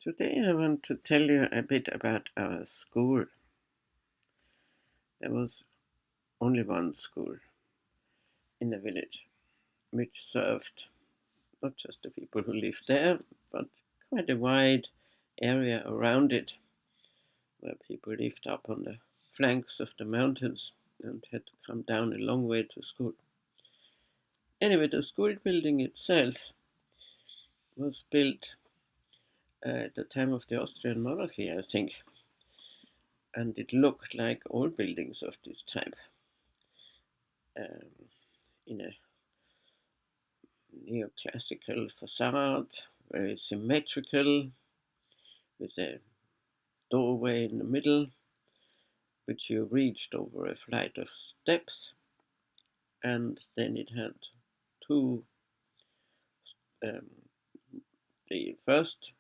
Today I want to tell you a bit about our school. There was only one school in the village which served not just the people who lived there, but quite a wide area around it where people lived up on the flanks of the mountains and had to come down a long way to school. Anyway, the school building itself was built at the time of the Austrian monarchy, I think, and it looked like all buildings of this type. In a neoclassical facade, very symmetrical, with a doorway in the middle, which you reached over a flight of steps, and then it had two. Um, the first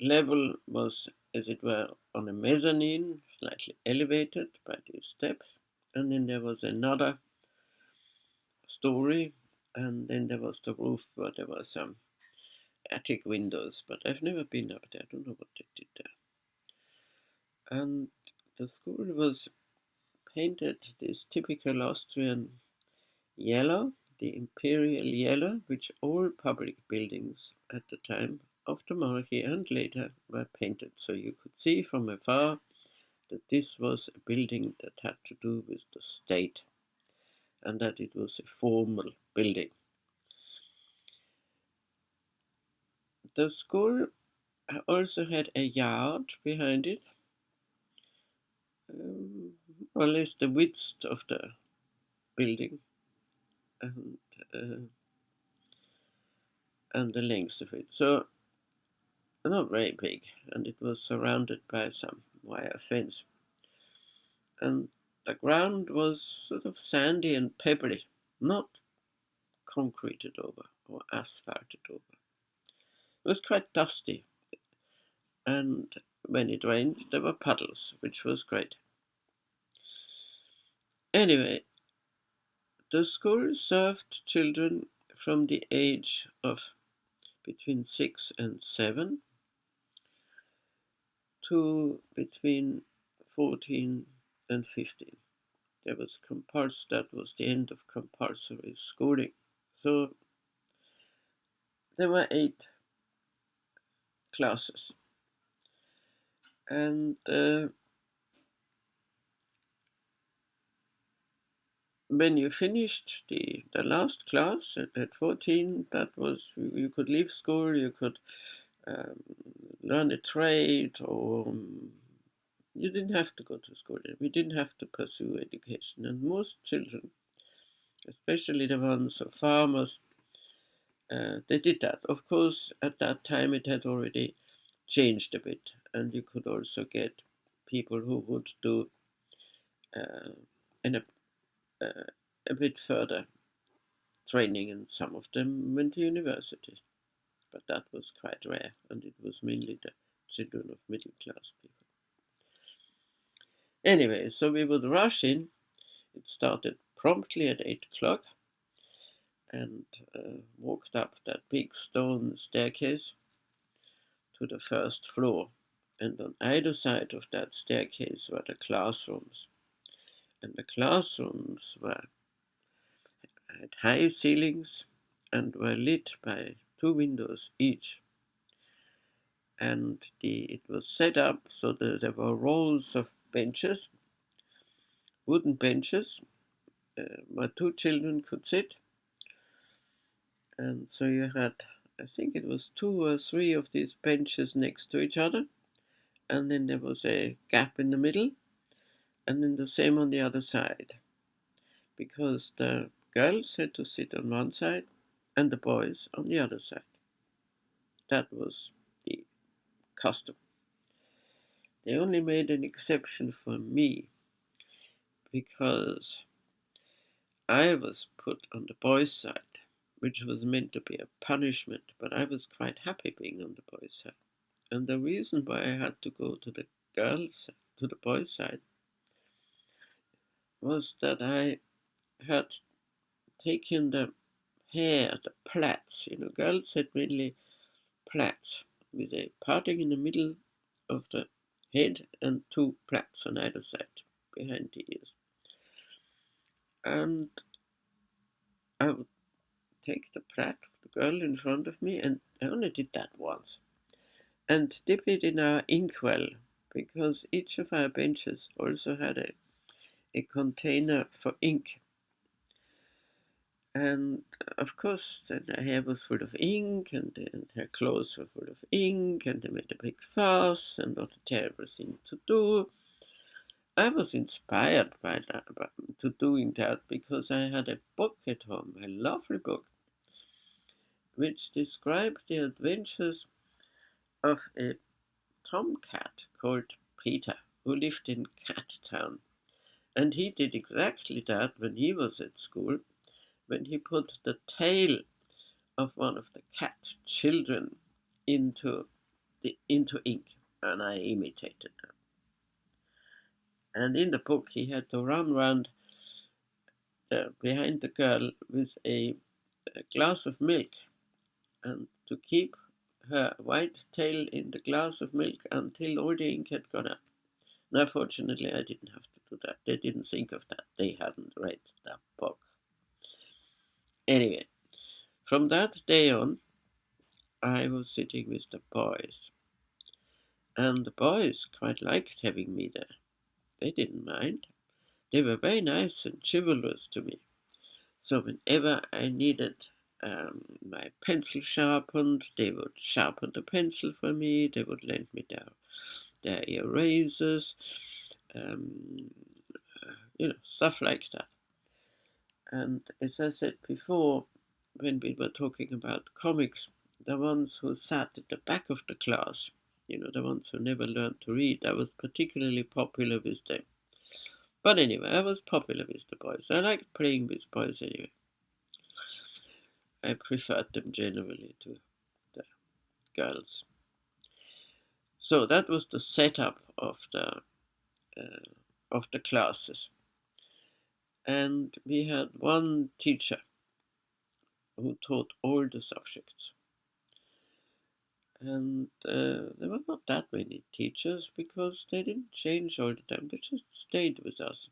level was, as it were, on a mezzanine, slightly elevated by these steps, and then there was another story, and then there was the roof where there were some attic windows, but I've never been up there. I don't know what they did there. And the school was painted this typical Austrian yellow, the imperial yellow, which all public buildings at the time of the monarchy and later were painted. So you could see from afar that this was a building that had to do with the state and that it was a formal building. The school also had a yard behind it, or at least the width of the building and, uh, and the length of it. So not very big, and it was surrounded by some wire fence. And the ground was sort of sandy and pebbly, not concreted over or asphalted over. It was quite dusty, and when it rained, there were puddles, which was great. Anyway, the school served children from the age of between 6 and 7 to between 14 and 15. That was the end of compulsory schooling. So there were 8 classes. And when you finished the last class at 14, that was, you could leave school, you could um, learn a trade, or you didn't have to go to school. We didn't have to pursue education. And most children, especially the ones of farmers, they did that. Of course, at that time it had already changed a bit, and you could also get people who would do uh, in a bit further training, and some of them went to university. But that was quite rare, and it was mainly the children of middle class people. Anyway, so we would rush in. It started promptly at 8 o'clock and walked up that big stone staircase to the first floor. And on either side of that staircase were the classrooms. And the classrooms had high ceilings and were lit by 2 windows each. And it was set up so that there were rows of benches, wooden benches, where 2 children could sit. And so you had, I think it was 2 or 3 of these benches next to each other, and then there was a gap in the middle, and then the same on the other side, because the girls had to sit on one side and the boys on the other side. That was the custom. They only made an exception for me because I was put on the boys' side, which was meant to be a punishment, but I was quite happy being on the boys' side. And the reason why I had to go to the boys' side, was that I had taken the hair, the plaits. Girls had mainly plaits, with a parting in the middle of the head and two plaits on either side behind the ears. And I would take the plait of the girl in front of me, and I only did that once, and dip it in our inkwell, because each of our benches also had a container for ink. And of course, then her hair was full of ink, and her clothes were full of ink, and they made a big fuss, and what a terrible thing to do. I was inspired by that, to doing that, because I had a book at home, a lovely book, which described the adventures of a tomcat called Peter, who lived in Cat Town. And he did exactly that when he was at school, when he put the tail of one of the cat children into ink, and I imitated them. And in the book, he had to run round behind the girl with a glass of milk, and to keep her white tail in the glass of milk until all the ink had gone out. Now, fortunately, I didn't have to do that. They didn't think of that. They hadn't read that book. Anyway, from that day on, I was sitting with the boys. And the boys quite liked having me there. They didn't mind. They were very nice and chivalrous to me. So whenever I needed my pencil sharpened, they would sharpen the pencil for me. They would lend me their erasers, um, stuff like that. And as I said before, when we were talking about comics, the ones who sat at the back of the class, the ones who never learned to read, I was particularly popular with them. But anyway, I was popular with the boys. I liked playing with boys anyway. I preferred them generally to the girls. So that was the setup of the classes. And we had one teacher who taught all the subjects. And there were not that many teachers, because they didn't change all the time. They just stayed with us.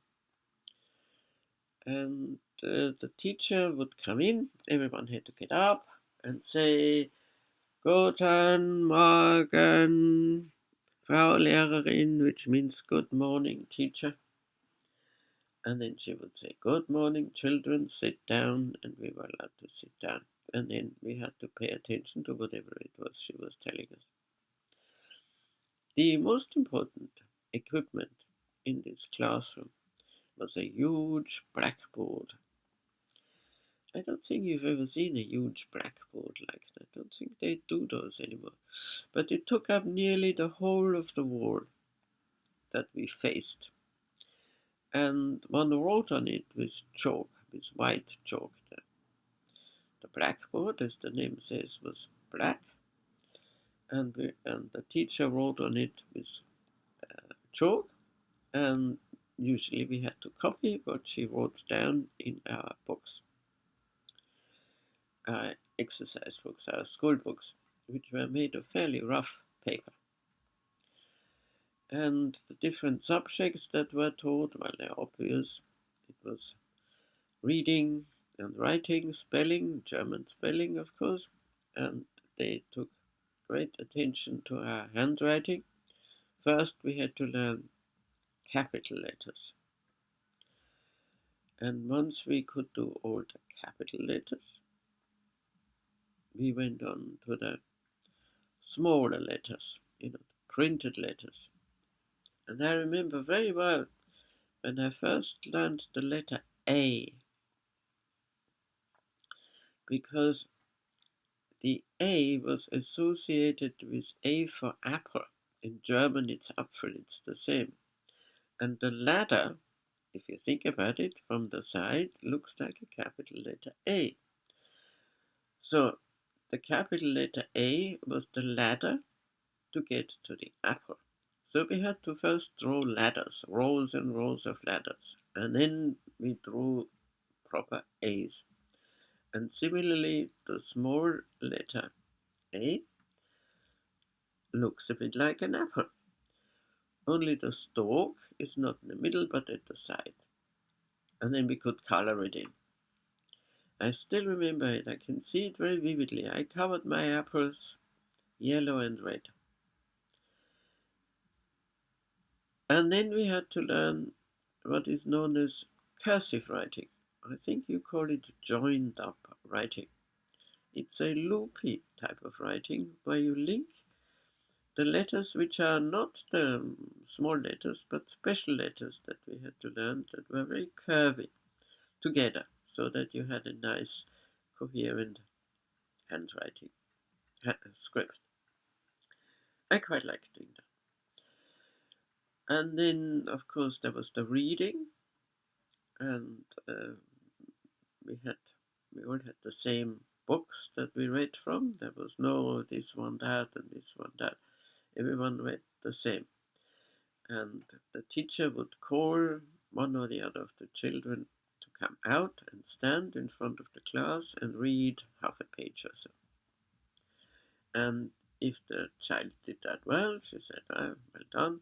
And the teacher would come in, everyone had to get up and say, Guten Morgen, Frau Lehrerin, which means good morning, teacher. And then she would say, Good morning, children, sit down, and we were allowed to sit down. And then we had to pay attention to whatever it was she was telling us. The most important equipment in this classroom was a huge blackboard. I don't think you've ever seen a huge blackboard like that. I don't think they do those anymore. But it took up nearly the whole of the wall that we faced. And one wrote on it with chalk, with white chalk. The blackboard, as the name says, was black. And the teacher wrote on it with chalk. And usually we had to copy what she wrote down in our books. Exercise books, our school books, which were made of fairly rough paper. And the different subjects that were taught, well, they're obvious. It was reading and writing, spelling, German spelling, of course, and they took great attention to our handwriting. First, we had to learn capital letters. And once we could do all the capital letters, we went on to the smaller letters, the printed letters. And I remember very well when I first learned the letter A, because the A was associated with A for apple. In German, it's Apfel, it's the same. And the ladder, if you think about it from the side, looks like a capital letter A. So the capital letter A was the ladder to get to the apple. So we had to first draw ladders, rows and rows of ladders, and then we drew proper A's. And similarly, the small letter A looks a bit like an apple. Only the stalk is not in the middle but at the side. And then we could color it in. I still remember it. I can see it very vividly. I covered my apples yellow and red. And then we had to learn what is known as cursive writing. I think you call it joined up writing. It's a loopy type of writing where you link the letters which are not the small letters but special letters that we had to learn that were very curvy together so that you had a nice coherent handwriting script. I quite liked doing that. And then, of course, there was the reading, and we had we all had the same books that we read from. There was no this one that and this one that. Everyone read the same, and the teacher would call one or the other of the children to come out and stand in front of the class and read half a page or so. And if the child did that well, she said, "Oh, well done,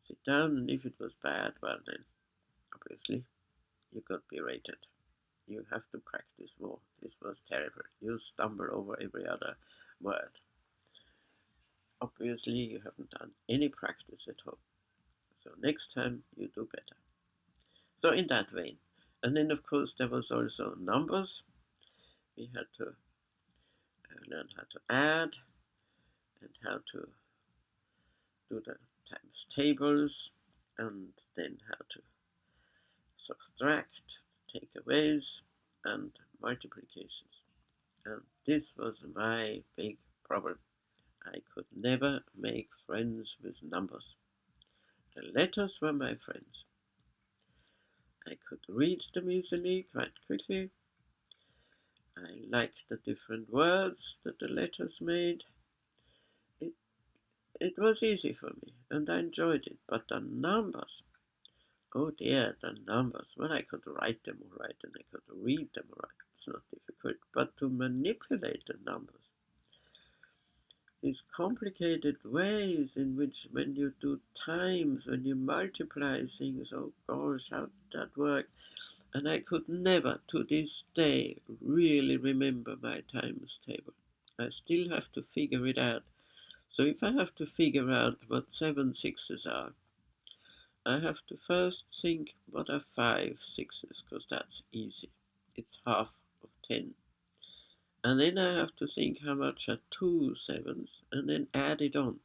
sit down." And if it was bad, well, then obviously you got berated. You have to practice more. This was terrible. You stumble over every other word. Obviously, you haven't done any practice at home. So next time you do better. So in that vein. And then, of course, there was also numbers. We had to learn how to add and how to do the times tables, and then how to subtract, takeaways, and multiplications. And this was my big problem. I could never make friends with numbers. The letters were my friends. I could read them easily, quite quickly. I liked the different words that the letters made. It, it was easy for me, and I enjoyed it. But the numbers, oh dear, the numbers. Well, I could write them all right, and I could read them all right. It's not difficult. But to manipulate the numbers, these complicated ways in which when you do times, when you multiply things, oh gosh, how did that work? And I could never, to this day, really remember my times table. I still have to figure it out. So if I have to figure out what 7 sixes are, I have to first think what are 5 sixes, because that's easy. It's half of 10. And then I have to think how much are 2 sevens, and then add it on,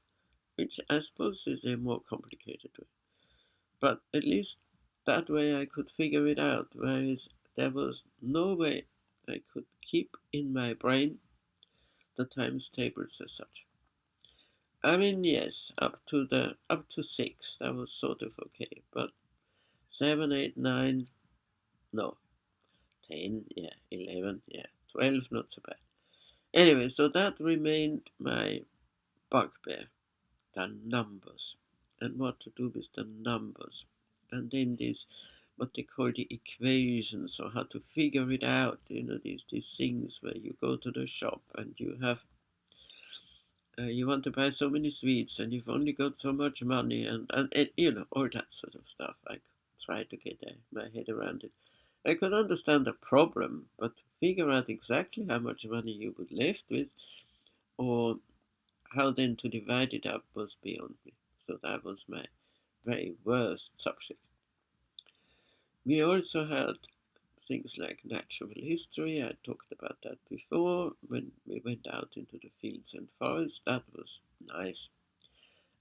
which I suppose is a more complicated way. But at least that way I could figure it out, whereas there was no way I could keep in my brain the times tables as such. I mean, yes, up to 6, that was sort of okay, but 7, 8, 9, no, 10, yeah, 11, yeah, 12, not so bad. Anyway, so that remained my bugbear, the numbers, and what to do with the numbers. And then this, what they call the equations, or how to figure it out, these things where you go to the shop and you have you want to buy so many sweets and you've only got so much money, and all that sort of stuff. I tried to get my head around it. I could understand the problem, but to figure out exactly how much money you would left with, or how then to divide it up, was beyond me. So that was my very worst subject. We also had things like natural history. I talked about that before when we went out into the fields and forests. That was nice.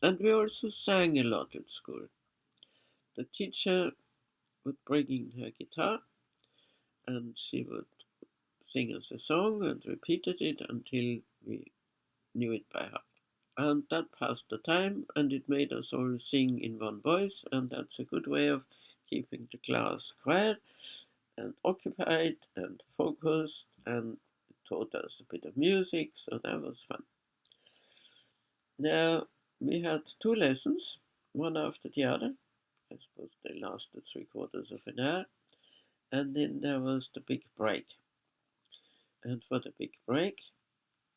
And we also sang a lot at school. The teacher would bring in her guitar and she would sing us a song and repeated it until we knew it by heart. And that passed the time, and it made us all sing in one voice, and that's a good way of keeping the class quiet and occupied and focused, and it taught us a bit of music, so that was fun. Now, we had 2 lessons, one after the other. I suppose they lasted 3/4 of an hour, and then there was the big break. And for the big break,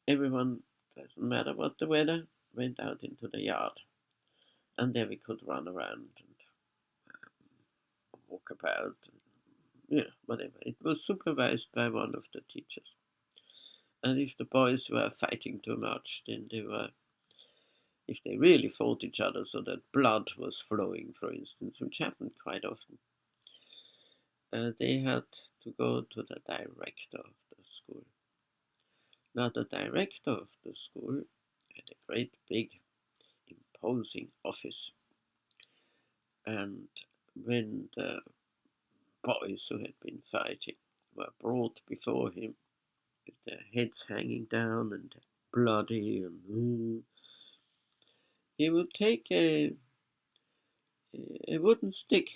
everyone, doesn't matter what the weather, went out into the yard, and there we could run around and walk about, and, whatever. It was supervised by one of the teachers. And if the boys were fighting too much, then if they really fought each other so that blood was flowing, for instance, which happened quite often, they had to go to the director of the school. Now, the director of the school had a great big imposing office, and when the boys who had been fighting were brought before him with their heads hanging down and bloody, and he would take a wooden stick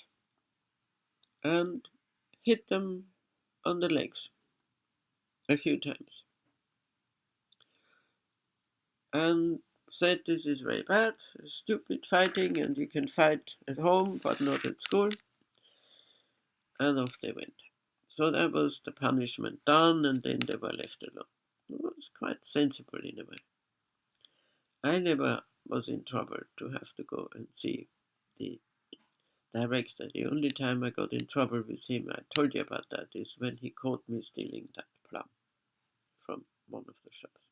and hit them on the legs a few times and said, "This is very bad, stupid fighting, and you can fight at home but not at school." And off they went. So that was the punishment done, and then they were left alone. It was quite sensible in a way. I never was in trouble to have to go and see the director. The only time I got in trouble with him, I told you about that, is when he caught me stealing that plum from one of the shops.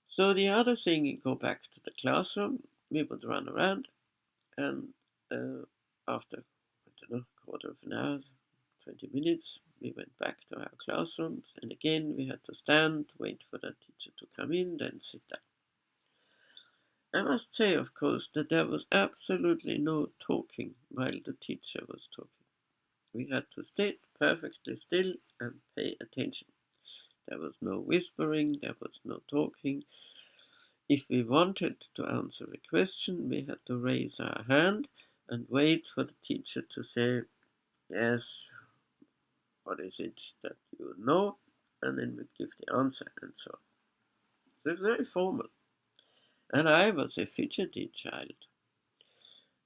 So the other thing, you go back to the classroom, we would run around, and after, I don't know, quarter of an hour, 20 minutes, we went back to our classrooms, and again we had to stand, wait for the teacher to come in, then sit down. I must say, of course, that there was absolutely no talking while the teacher was talking. We had to sit perfectly still and pay attention. There was no whispering, there was no talking. If we wanted to answer a question, we had to raise our hand and wait for the teacher to say, "Yes, what is it that you know?" And then we'd give the answer and so on. So it's very formal. And I was a fidgety child.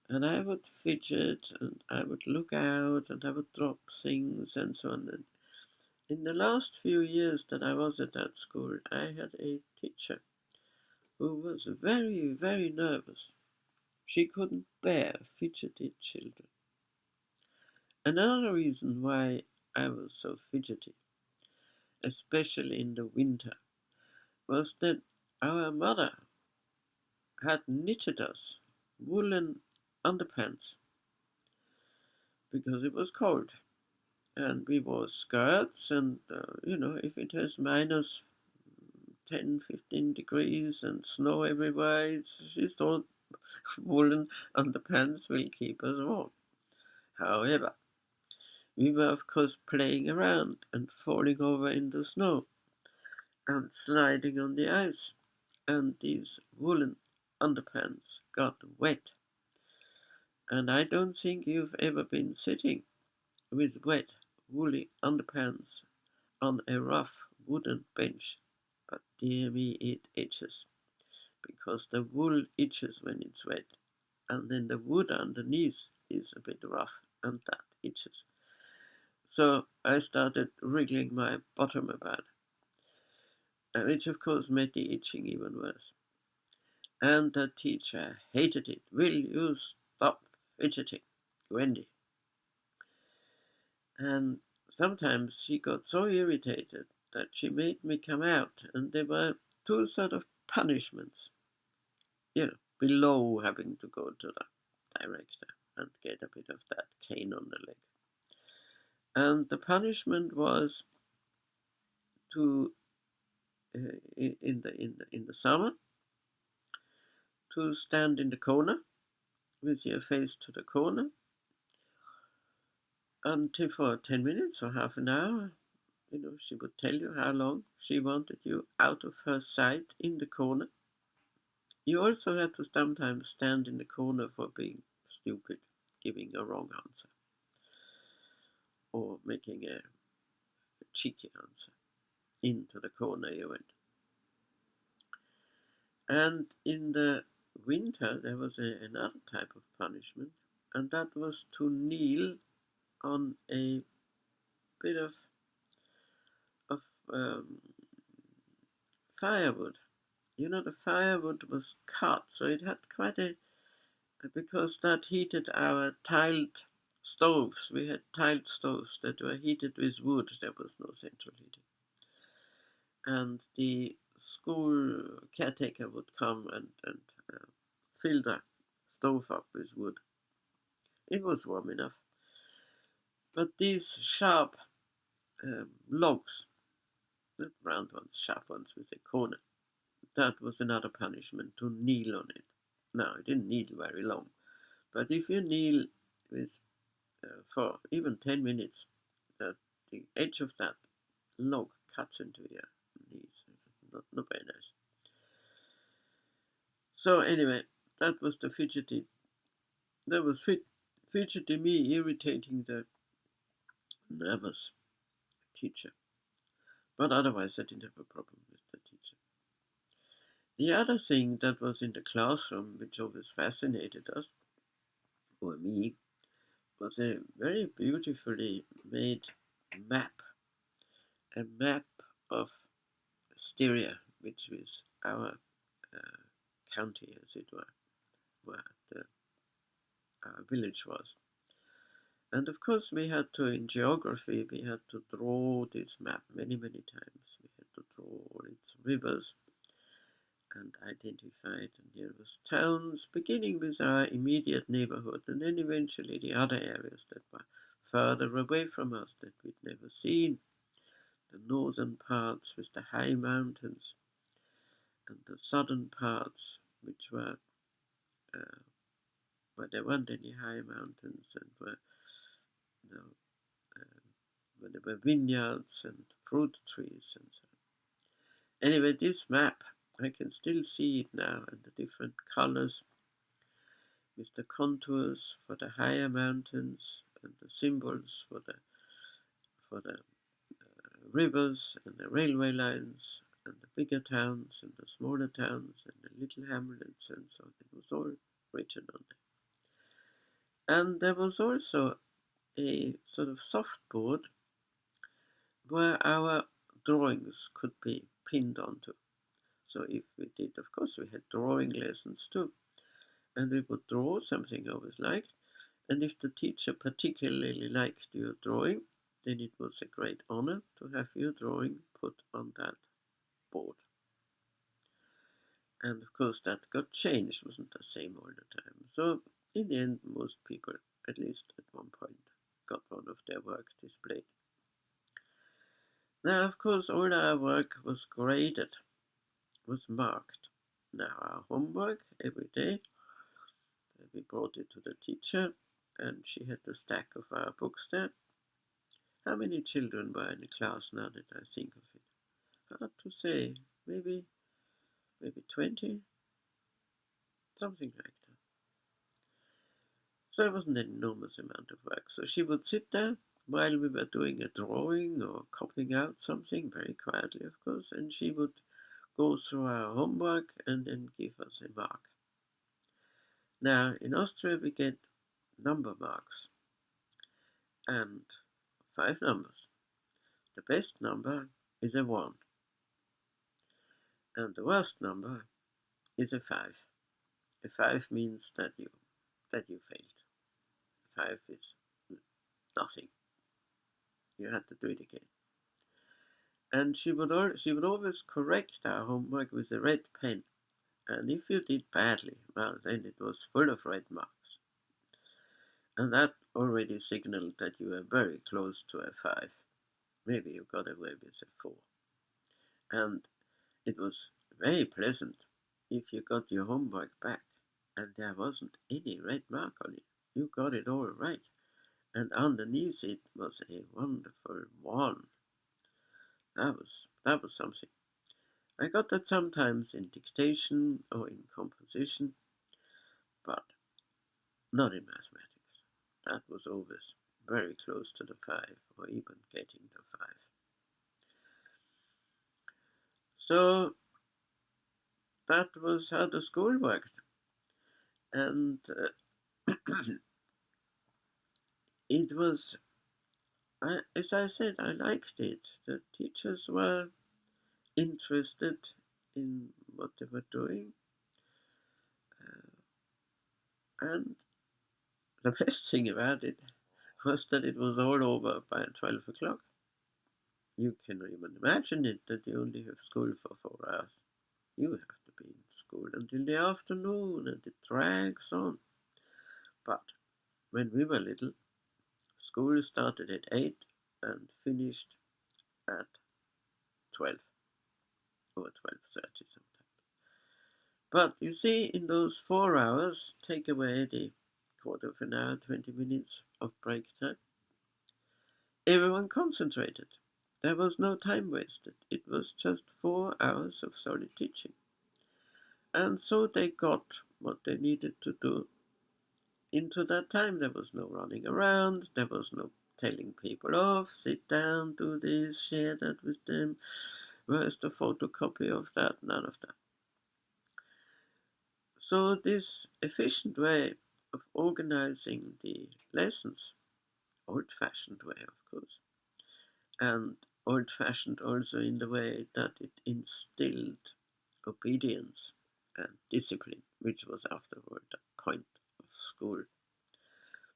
And I would fidget and I would look out and I would drop things and so on. And in the last few years that I was at that school, I had a teacher who was very, very nervous. She couldn't bear fidgety children. Another reason why I was so fidgety, especially in the winter, was that our mother had knitted us woolen underpants because it was cold. And we wore skirts, and if it has minus 10, 15 degrees and snow everywhere, she thought woolen underpants will keep us warm. However, we were of course playing around and falling over in the snow and sliding on the ice, and these woolen underpants got wet. And I don't think you've ever been sitting with wet, woolly underpants on a rough wooden bench, but dear me, it itches, because the wool itches when it's wet, and then the wood underneath is a bit rough, and that itches. So I started wriggling my bottom about, which of course made the itching even worse. And the teacher hated it. "Will you stop fidgeting, Wendy?" And sometimes she got so irritated that she made me come out, and there were two sort of punishments, below having to go to the director and get a bit of that cane on the leg. And the punishment was to, in the summer, to stand in the corner with your face to the corner until for 10 minutes or half an hour. She would tell you how long she wanted you out of her sight in the corner. You also had to sometimes stand in the corner for being stupid, giving a wrong answer, or making a cheeky answer. Into the corner you went. And in the winter, there was another type of punishment, and that was to kneel on a bit of um, firewood, the firewood was cut, so it had quite a, because that heated our tiled stoves. We had tiled stoves that were heated with wood. There was no central heating. And the school caretaker would come and uh, fill the stove up with wood. It was warm enough. But these sharp logs, not round ones, sharp ones with a corner, that was another punishment, to kneel on it. Now, I didn't kneel very long, but if you kneel with for even 10 minutes, that the edge of that log cuts into your knees. Not very nice. So anyway, that was the fidgety. That was fidgety me irritating the nervous teacher. But otherwise, I didn't have a problem with the teacher. The other thing that was in the classroom, which always fascinated us, or me, was a very beautifully made map. A map of Styria, which was our county, as it were, where our village was. And of course, we had to, in geography, we had to draw this map many, many times. We had to draw its rivers and identify it. And there was towns, beginning with our immediate neighborhood, and then eventually the other areas that were further away from us that we'd never seen. The northern parts with the high mountains, and the southern parts, which were where there weren't any high mountains, and where, you know, where there were vineyards and fruit trees and so on. Anyway, this map, I can still see it now, and the different colors with the contours for the higher mountains and the symbols for the rivers and the railway lines and the bigger towns and the smaller towns and the little hamlets and so on. It was all written on there. And there was also a sort of softboard where our drawings could be pinned onto. So if we did, of course, we had drawing lessons too. And we would draw something I always liked. And if the teacher particularly liked your drawing, then it was a great honor to have your drawing put on that board. And of course, that got changed, it wasn't the same all the time. So in the end, most people, at least at one point, got one of their work displayed. Now, of course, all our work was graded, was marked. Now, our homework every day, we brought it to the teacher, and she had the stack of our books there. How many children were in the class now that I think of it? Hard to say. Maybe 20, something like that. So it wasn't an enormous amount of work. So she would sit there while we were doing a drawing or copying out something, very quietly, of course, and she would go through our homework and then give us a mark. Now, in Austria, we get number marks and 5 numbers. The best number is a 1, and the worst number is a 5. A 5 means that you failed. 5 is nothing. You had to do it again. And she would always correct our homework with a red pen. And if you did badly, well, then it was full of red marks. And that already signaled that you were very close to a 5. Maybe you got away with a 4. And it was very pleasant if you got your homework back and there wasn't any red mark on it. You got it all right. And underneath it was a wonderful 1. That was something. I got that sometimes in dictation or in composition, but not in mathematics. That was always very close to the 5 or even getting the 5. So that was how the school worked. And it was, as I said, I liked it. The teachers were interested in what they were doing. And the best thing about it was that it was all over by 12 o'clock. You can even imagine it that you only have school for 4 hours. You have to be in school until the afternoon and it drags on. But when we were little, school started at 8 and finished at 12 or 12:30 sometimes. But you see, in those 4 hours, take away the quarter of an hour, 20 minutes of break time, everyone concentrated. There was no time wasted. It was just 4 hours of solid teaching. And so they got what they needed to do into that time. There was no running around, there was no telling people off, sit down, do this, share that with them, where's the photocopy of that, none of that. So this efficient way of organizing the lessons, old-fashioned way of course, and old-fashioned also in the way that it instilled obedience and discipline, which was afterward the point of school.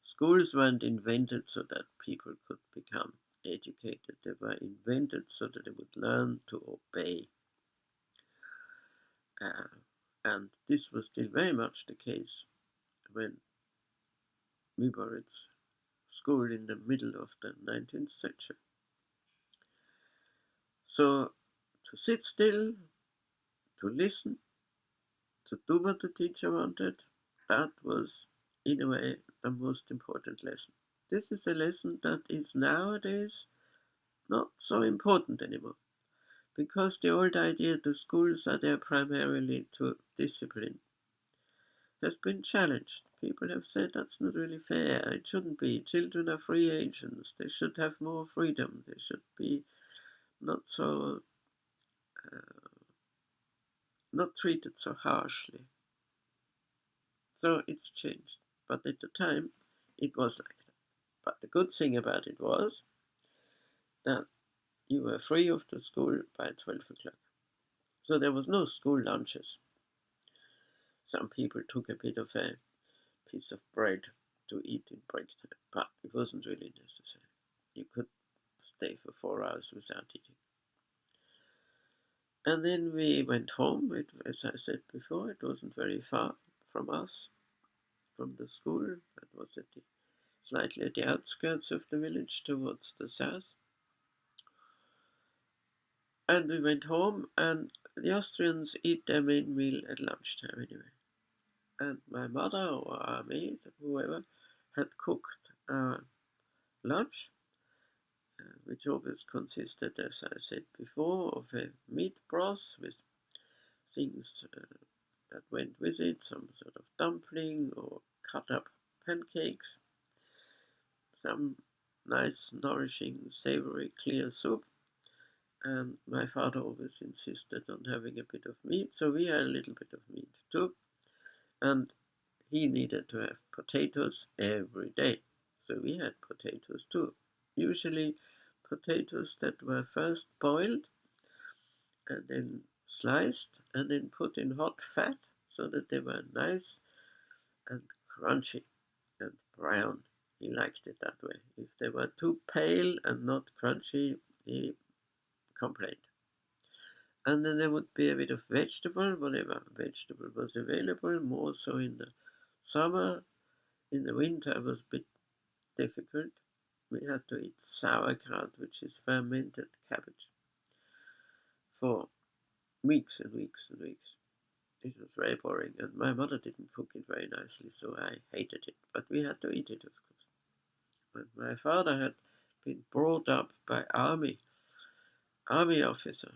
Schools weren't invented so that people could become educated. They were invented so that they would learn to obey. And this was still very much the case when we were at school in the middle of the 19th century. So to sit still, to listen, to do what the teacher wanted, that was, in a way, the most important lesson. This is a lesson that is nowadays not so important anymore, because the old idea that schools are there primarily to discipline has been challenged. People have said that's not really fair, it shouldn't be. Children are free agents, they should have more freedom, they should be not so not treated so harshly. So it's changed. But at the time, it was like that. But the good thing about it was that you were free of the school by 12 o'clock. So there was no school lunches. Some people took a bit of a piece of bread to eat in break time, but it wasn't really necessary. You could stay for 4 hours without eating. And then we went home. As I said before, it wasn't very far from us, from the school. That was slightly at the outskirts of the village towards the south. And we went home, and the Austrians eat their main meal at lunchtime anyway. And my mother or our maid, whoever, had cooked lunch, which always consisted, as I said before, of a meat broth with things that went with it, some sort of dumpling or cut up pancakes, some nice, nourishing, savory, clear soup. And my father always insisted on having a bit of meat, so we had a little bit of meat too. And he needed to have potatoes every day, so we had potatoes too. Usually potatoes that were first boiled and then sliced and then put in hot fat so that they were nice and crunchy and brown. He liked it that way. If they were too pale and not crunchy, he complained. And then there would be a bit of vegetable, whatever vegetable was available, more so in the summer. In the winter it was a bit difficult. We had to eat sauerkraut, which is fermented cabbage, for weeks and weeks and weeks. It was very boring, and my mother didn't cook it very nicely, so I hated it. But we had to eat it, of course. And my father had been brought up by army officer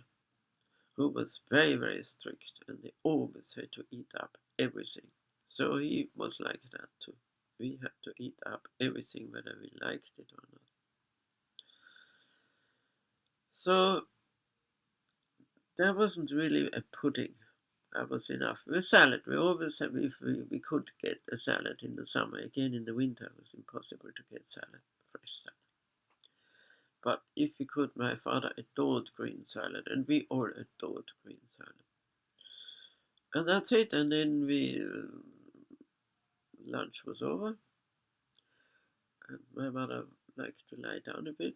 who was very, very strict, and they always had to eat up everything. So he was like that too. We had to eat up everything whether we liked it or not. So there wasn't really a pudding. That was enough. With salad, we always had, if we could get a salad in the summer. Again, in the winter, it was impossible to get salad, fresh salad. But if we could, my father adored green salad, and we all adored green salad. And that's it. And then lunch was over, and my mother liked to lie down a bit.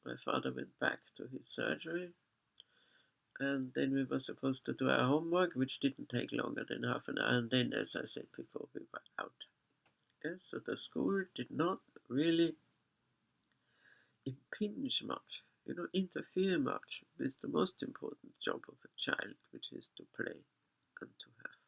My father went back to his surgery, and then we were supposed to do our homework, which didn't take longer than half an hour. And then, as I said before, we were out. Yes, so the school did not really impinge much, interfere much with the most important job of a child, which is to play and to have